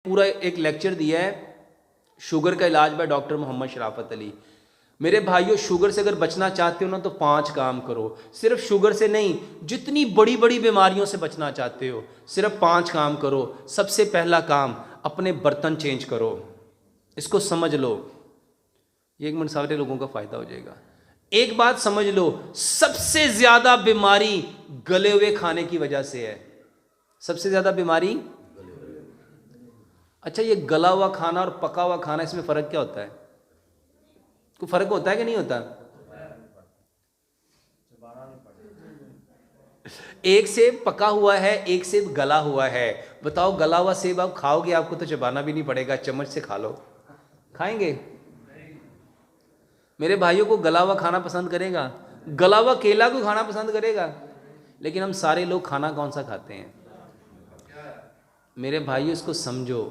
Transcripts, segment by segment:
पूरा एक लेक्चर दिया है शुगर का इलाज बाय डॉक्टर मोहम्मद शराफत अली। मेरे भाइयों, शुगर से अगर बचना चाहते हो ना तो 5 काम करो। सिर्फ शुगर से नहीं, जितनी बड़ी बड़ी बीमारियों से बचना चाहते हो सिर्फ 5 काम करो। सबसे पहला काम, अपने बर्तन चेंज करो। इसको समझ लो, ये 1 मिनट सारे लोगों का फायदा हो जाएगा। एक बात समझ लो, सबसे ज्यादा बीमारी गले हुए खाने की वजह से है। सबसे ज्यादा बीमारी, अच्छा ये गला हुआ खाना और पका हुआ खाना, इसमें फर्क क्या होता है? कोई फर्क होता है कि नहीं होता? एक सेब पका हुआ है, एक सेब गला हुआ है। बताओ, गला हुआ सेब आप खाओगे, आपको तो चबाना भी नहीं पड़ेगा, चम्मच से खा लो। खाएंगे? मेरे भाइयों को गला हुआ खाना पसंद करेगा? गला हुआ केला को खाना पसंद करेगा? लेकिन हम सारे लोग खाना कौन सा खाते हैं? मेरे भाइयों, इसको समझो,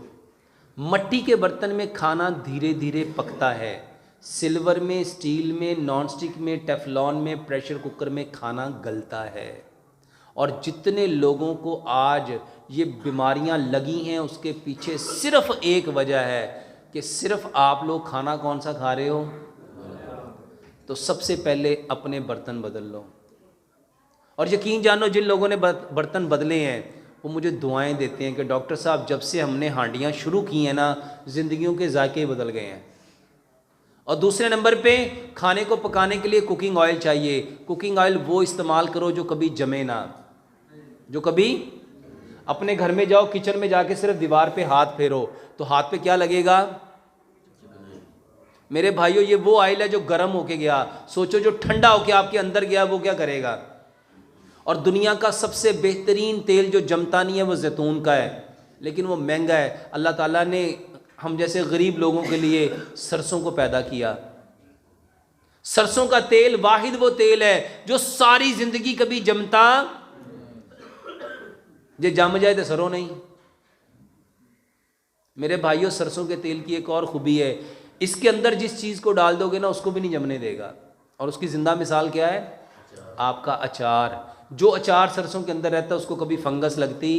मट्टी के बर्तन में खाना धीरे धीरे पकता है। सिल्वर में, स्टील में, नॉन स्टिक में, टेफलॉन में, प्रेशर कुकर में खाना गलता है। और जितने लोगों को आज ये बीमारियां लगी हैं उसके पीछे सिर्फ एक वजह है कि सिर्फ आप लोग खाना कौन सा खा रहे हो। तो सबसे पहले अपने बर्तन बदल लो। और यकीन जानो, जिन लोगों ने बर्तन बदले हैं वो मुझे दुआएं देते हैं कि डॉक्टर साहब, जब से हमने हांडियाँ शुरू की हैं ना, ज़िंदगियों के जायके बदल गए हैं। और दूसरे नंबर पे, खाने को पकाने के लिए कुकिंग ऑयल चाहिए। कुकिंग ऑयल वो इस्तेमाल करो जो कभी जमे ना, जो कभी, अपने घर में जाओ, किचन में जाके सिर्फ दीवार पे हाथ फेरो तो हाथ पे क्या लगेगा? मेरे भाइयों, ये वो ऑयल है जो गर्म होके गया, सोचो जो ठंडा होके आपके अंदर गया वो क्या करेगा? और दुनिया का सबसे बेहतरीन तेल जो जमता नहीं है वो जैतून का है, लेकिन वो महंगा है। अल्लाह ताला ने हम जैसे गरीब लोगों के लिए सरसों को पैदा किया। सरसों का तेल वाहिद वो तेल है जो सारी जिंदगी कभी जमता, जे जम जाए तो सरो नहीं। मेरे भाइयों, सरसों के तेल की एक और खूबी है, इसके अंदर जिस चीज़ को डाल दोगे ना उसको भी नहीं जमने देगा। और उसकी जिंदा मिसाल क्या है? आपका अचार। जो अचार सरसों के अंदर रहता है उसको कभी फंगस लगती,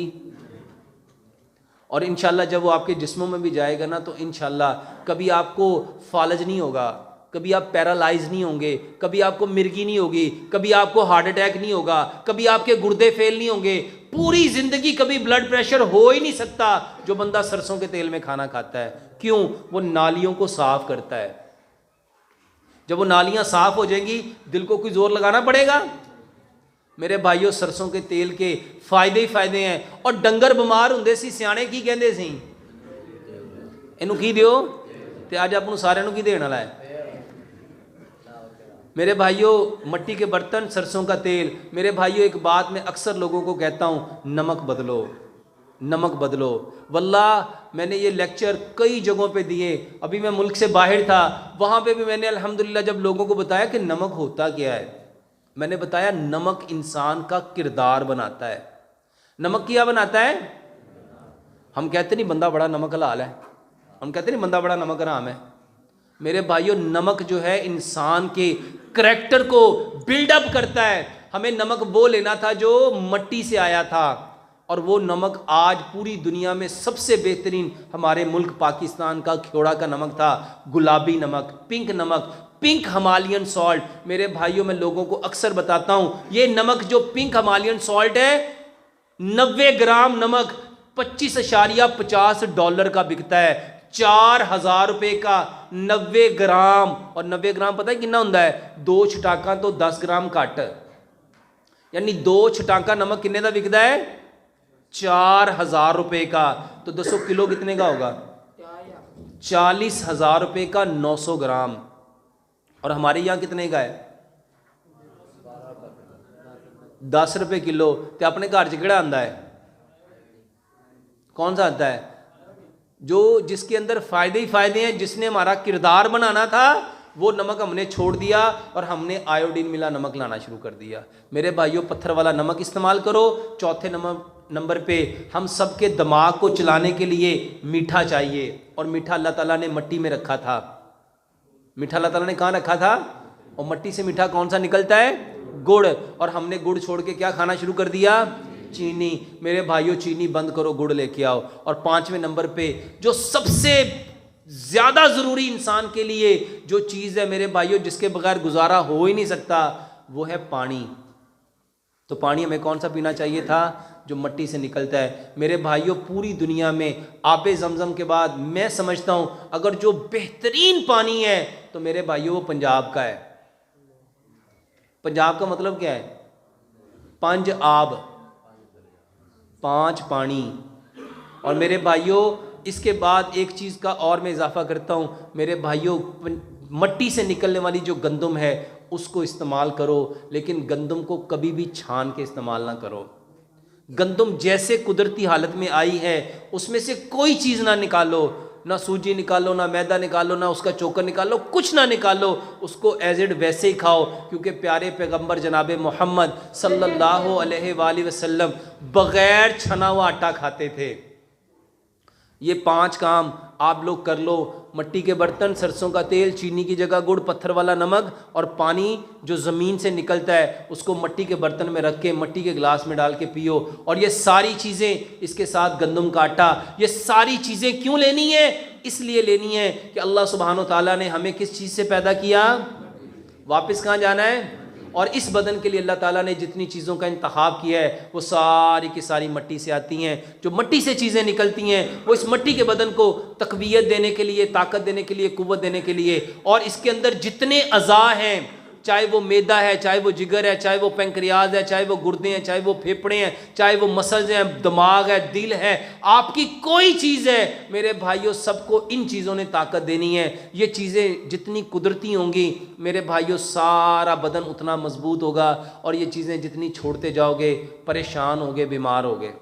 और इंशाल्लाह जब वो आपके जिस्मों में भी जाएगा ना तो इंशाल्लाह कभी आपको फालज नहीं होगा, कभी आप पैरालाइज नहीं होंगे, कभी आपको मिर्गी नहीं होगी, कभी आपको हार्ट अटैक नहीं होगा, कभी आपके गुर्दे फेल नहीं होंगे। पूरी जिंदगी कभी ब्लड प्रेशर हो ही नहीं सकता जो बंदा सरसों के तेल में खाना खाता है। क्यों? वो नालियों को साफ करता है। जब वो नालियां साफ हो जाएंगी, दिल को कोई जोर लगाना पड़ेगा? मेरे भाइयों, सरसों के तेल के फायदे ही फायदे हैं। और डंगर बीमार होंदे सी, सियाणे की कहंदे सी, इनू की दियो, ते अज आपूं सारिਆਂ ਨੂੰ की देण वाला है। मेरे भाइयों, मट्टी के बर्तन, सरसों का तेल। मेरे भाइयों, एक बात मैं अक्सर लोगों को कहता हूँ, नमक बदलो, नमक बदलो। वल्लाह मैंने ये लेक्चर कई जगहों पे दिए। अभी मैं मुल्क से बाहर था, वहाँ पे भी मैंने अल्हम्दुलिल्लाह जब लोगों को बताया कि नमक होता क्या है, मैंने बताया नमक इंसान का किरदार बनाता है। नमक क्या बनाता है? हम कहते नहीं बंदा बड़ा नमक हलाल है, हम कहते नहीं बंदा बड़ा नमक हराम है। मेरे भाइयों, नमक जो है इंसान के करैक्टर को बिल्डअप करता है। हमें नमक वो लेना था जो मट्टी से आया था, और वो नमक आज पूरी दुनिया में सबसे बेहतरीन हमारे मुल्क पाकिस्तान का ख्योड़ा का नमक था, गुलाबी नमक, पिंक नमक, पिंक हिमालयन सॉल्ट। मेरे भाइयों, मैं लोगों को अक्सर बताता हूं, ये नमक जो पिंक हिमालयन सॉल्ट है, 90 ग्राम नमक $25.50 का बिकता है, 4000 रुपए का 90 ग्राम। और 90 ग्राम पता है कितना होता है? 2 छटाका तो 10 ग्राम घट, यानी 2 छटाका नमक कितने का बिकता है? 4000 रुपए का। तो 200 किलो कितने का होगा? 40,000 रुपए का 900 ग्राम। और हमारे यहाँ कितने का है? 10 रुपए किलो। तो अपने घर च केड़ा आंदा है? कौन सा आता है? जो जिसके अंदर फायदे ही फायदे हैं। जिसने हमारा किरदार बनाना था वो नमक हमने छोड़ दिया और हमने आयोडीन मिला नमक लाना शुरू कर दिया। मेरे भाइयों, पत्थर वाला नमक इस्तेमाल करो। चौथे नंबर पे, हम सबके दिमाग को चलाने के लिए मीठा चाहिए, और मीठा अल्लाह ताला ने मट्टी में रखा था। मीठा अल्लाह ताला ने कहाँ रखा था? और मट्टी से मीठा कौन सा निकलता है? गुड़। और हमने गुड़ छोड़ के क्या खाना शुरू कर दिया? चीनी। मेरे भाइयों चीनी बंद करो, गुड़ लेके आओ। और 5वें नंबर पे जो सबसे ज़्यादा ज़रूरी इंसान के लिए जो चीज़ है मेरे भाइयों, जिसके बगैर गुजारा हो ही नहीं सकता, वो है पानी। तो पानी हमें कौन सा पीना चाहिए था? जो मट्टी से निकलता है। मेरे भाइयों पूरी दुनिया में आबे ज़मज़म के बाद मैं समझता हूँ अगर जो बेहतरीन पानी है तो मेरे भाइयों वो पंजाब का है। पंजाब का मतलब क्या है? 5 आब, 5 पानी। और मेरे भाइयों इसके बाद एक चीज़ का और मैं इजाफा करता हूँ, मेरे भाइयों मट्टी से निकलने वाली जो गंदम है उसको इस्तेमाल करो, लेकिन गंदम को कभी भी छान के इस्तेमाल ना करो। गंदम जैसे कुदरती हालत में आई है उसमें से कोई चीज़ ना निकालो, ना सूजी निकालो, ना मैदा निकालो, ना उसका चोकर निकालो, कुछ ना निकालो, उसको एज इट वैसे ही खाओ। क्योंकि प्यारे पैगंबर जनाब मोहम्मद सल्लल्लाहु अलैहि वसल्लम बग़ैर छना हुआ आटा खाते थे। ये 5 काम आप लोग कर लो। मट्टी के बर्तन, सरसों का तेल, चीनी की जगह गुड़, पत्थर वाला नमक और पानी जो ज़मीन से निकलता है उसको मट्टी के बर्तन में रख के मट्टी के गिलास में डाल के पियो। और ये सारी चीज़ें, इसके साथ गंदम का आटा, ये सारी चीज़ें क्यों लेनी है? इसलिए लेनी है कि अल्लाह सुब्हानो ताला ने हमें किस चीज़ से पैदा किया? वापस कहाँ जाना है? और इस बदन के लिए अल्लाह ताला ने जितनी चीज़ों का इंतखाब किया है वो सारी की सारी मट्टी से आती हैं। जो मट्टी से चीज़ें निकलती हैं वो इस मट्टी के बदन को तकवीयत देने के लिए, ताकत देने के लिए, कुव्वत देने के लिए। और इसके अंदर जितने अज़ा हैं, चाहे वो मैदा है, चाहे वो जिगर है, चाहे वो पेंक्रियाज है, चाहे वो गुर्दे हैं, चाहे वो फेफड़े हैं, चाहे वो मसल्स हैं, दिमाग है, दिल है, आपकी कोई चीज़ है मेरे भाइयों, सबको इन चीज़ों ने ताकत देनी है। ये चीज़ें जितनी कुदरती होंगी मेरे भाइयों सारा बदन उतना मजबूत होगा। और ये चीज़ें जितनी छोड़ते जाओगे परेशान होगे, बीमार होगे।